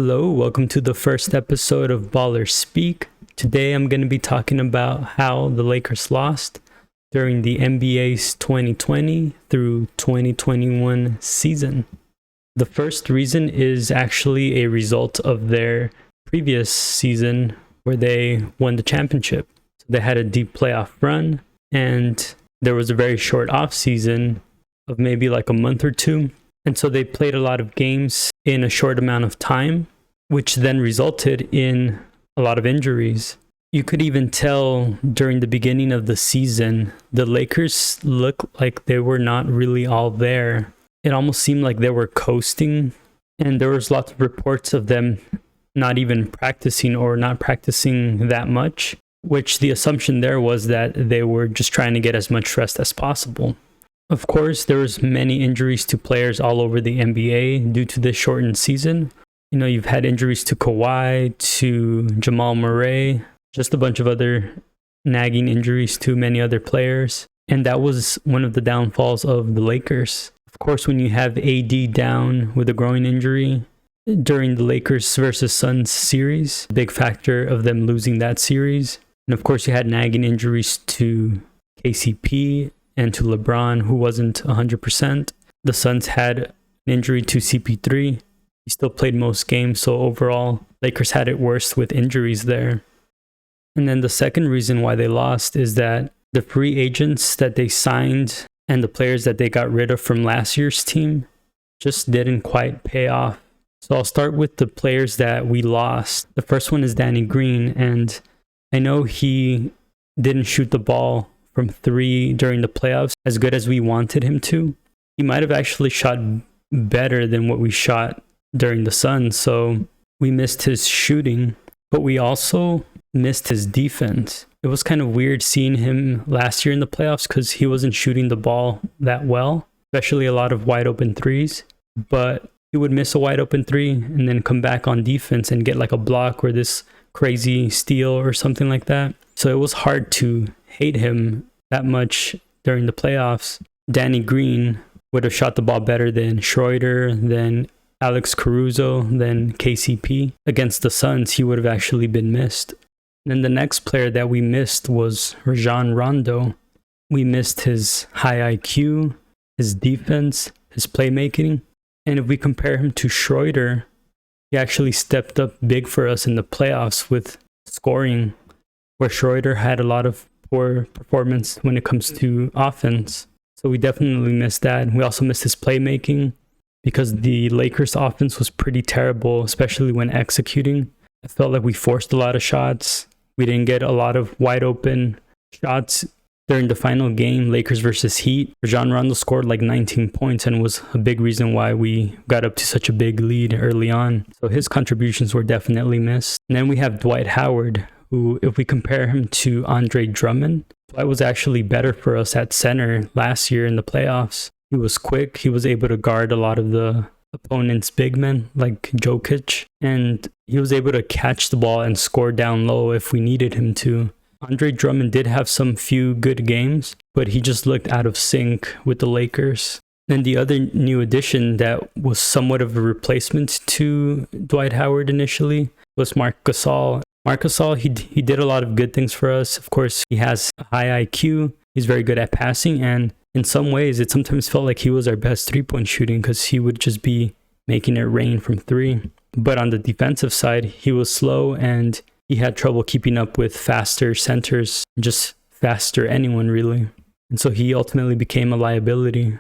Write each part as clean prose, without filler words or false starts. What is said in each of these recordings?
Hello, welcome to the first episode of Ballers Speak. Today I'm going to be talking about how the Lakers lost during the NBA's 2020 through 2021 season. The first reason is actually a result of their previous season where they won the championship. So they had a deep playoff run and there was a very short off season of maybe like a month or two. And so they played a lot of games in a short amount of time, which then resulted in a lot of injuries. You could even tell during the beginning of the season, the Lakers looked like they were not really all there. It almost seemed like they were coasting, and there was lots of reports of them not even practicing or not practicing that much, which the assumption there was that they were just trying to get as much rest as possible. Of course, there was many injuries to players all over the NBA due to this shortened season. You know, you've had injuries to Kawhi, to Jamal Murray, just a bunch of other nagging injuries to many other players. And that was one of the downfalls of the Lakers. Of course, when you have AD down with a groin injury during the Lakers versus Suns series, a big factor of them losing that series. And of course, you had nagging injuries to KCP and to LeBron, who wasn't 100%. The Suns had an injury to CP3. He still played most games, so overall, Lakers had it worse with injuries there. And then the second reason why they lost is that the free agents that they signed and the players that they got rid of from last year's team just didn't quite pay off. So I'll start with the players that we lost. The first one is Danny Green, and I know he didn't shoot the ball from three during the playoffs as good as we wanted him to. He might have actually shot better than what we shot during the Suns, so we missed his shooting, but we also missed his defense. It was kind of weird seeing him last year in the playoffs because he wasn't shooting the ball that well, especially a lot of wide open threes, but he would miss a wide open three and then come back on defense and get like a block or this crazy steal or something like that. So it was hard to hate him that much during the playoffs. Danny Green would have shot the ball better than Schroder, than Alex Caruso, than KCP. Against the Suns, he would have actually been missed. And then the next player that we missed was Rajon Rondo. We missed his high IQ, his defense, his playmaking. And if we compare him to Schroder, he actually stepped up big for us in the playoffs with scoring, where Schroder had a lot of poor performance when it comes to offense. So we definitely missed that. We also missed his playmaking because the Lakers offense was pretty terrible, especially when executing. I felt like we forced a lot of shots. We didn't get a lot of wide open shots during the final game, Lakers versus Heat. Rajon Rondo scored like 19 points and was a big reason why we got up to such a big lead early on. So his contributions were definitely missed. And then we have Dwight Howard, who, if we compare him to Andre Drummond, Dwight was actually better for us at center last year in the playoffs. He was quick. He was able to guard a lot of the opponent's big men like Jokic, and he was able to catch the ball and score down low if we needed him to. Andre Drummond did have some few good games, but he just looked out of sync with the Lakers. And the other new addition that was somewhat of a replacement to Dwight Howard initially was Marc Gasol. Marc Gasol, he did a lot of good things for us. Of course, he has a high IQ. He's very good at passing. And in some ways, it sometimes felt like he was our best three-point shooting because he would just be making it rain from three. But on the defensive side, he was slow and he had trouble keeping up with faster centers, just faster anyone really. And so he ultimately became a liability.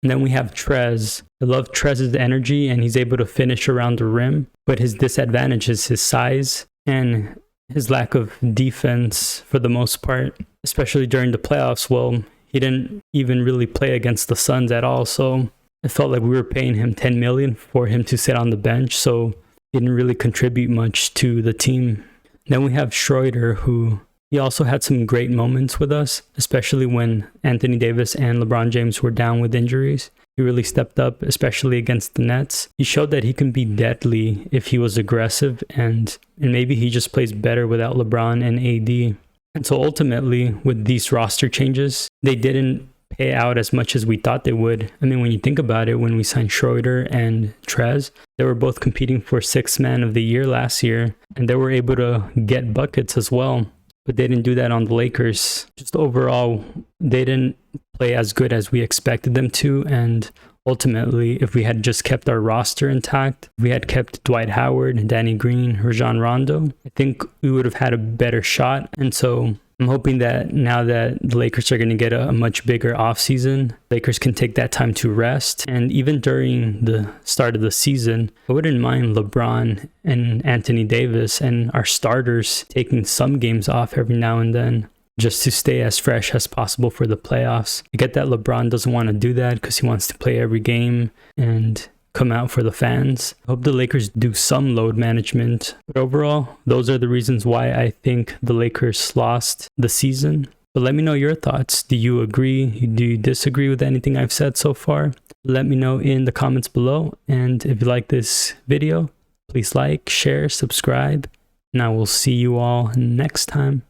And then we have Trez. I love Trez's energy and he's able to finish around the rim, but his disadvantage is his size and his lack of defense for the most part, especially during the playoffs. Well, he didn't even really play against the Suns at all, so it felt like we were paying him $10 million for him to sit on the bench, so he didn't really contribute much to the team. Then we have Schroder, who he also had some great moments with us, especially when Anthony Davis and LeBron James were down with injuries. He really stepped up, especially against the Nets. He showed that he can be deadly if he was aggressive, and maybe he just plays better without LeBron and AD. And so ultimately, with these roster changes, they didn't pay out as much as we thought they would. I mean, when you think about it, when we signed Schroder and Trez, they were both competing for Sixth Man of the Year last year, and they were able to get buckets as well. But they didn't do that on the Lakers. Just overall, they didn't play as good as we expected them to, and ultimately, if we had just kept our roster intact, if we had kept Dwight Howard, Danny Green, Rajon Rondo, I think we would have had a better shot. And so I'm hoping that now that the Lakers are going to get a much bigger offseason, Lakers can take that time to rest. And even during the start of the season, I wouldn't mind LeBron and Anthony Davis and our starters taking some games off every now and then, just to stay as fresh as possible for the playoffs. I get that LeBron doesn't want to do that because he wants to play every game and come out for the fans. I hope the Lakers do some load management. But overall, those are the reasons why I think the Lakers lost the season. But let me know your thoughts. Do you agree? Do you disagree with anything I've said so far? Let me know in the comments below. And if you like this video, please like, share, subscribe. And I will see you all next time.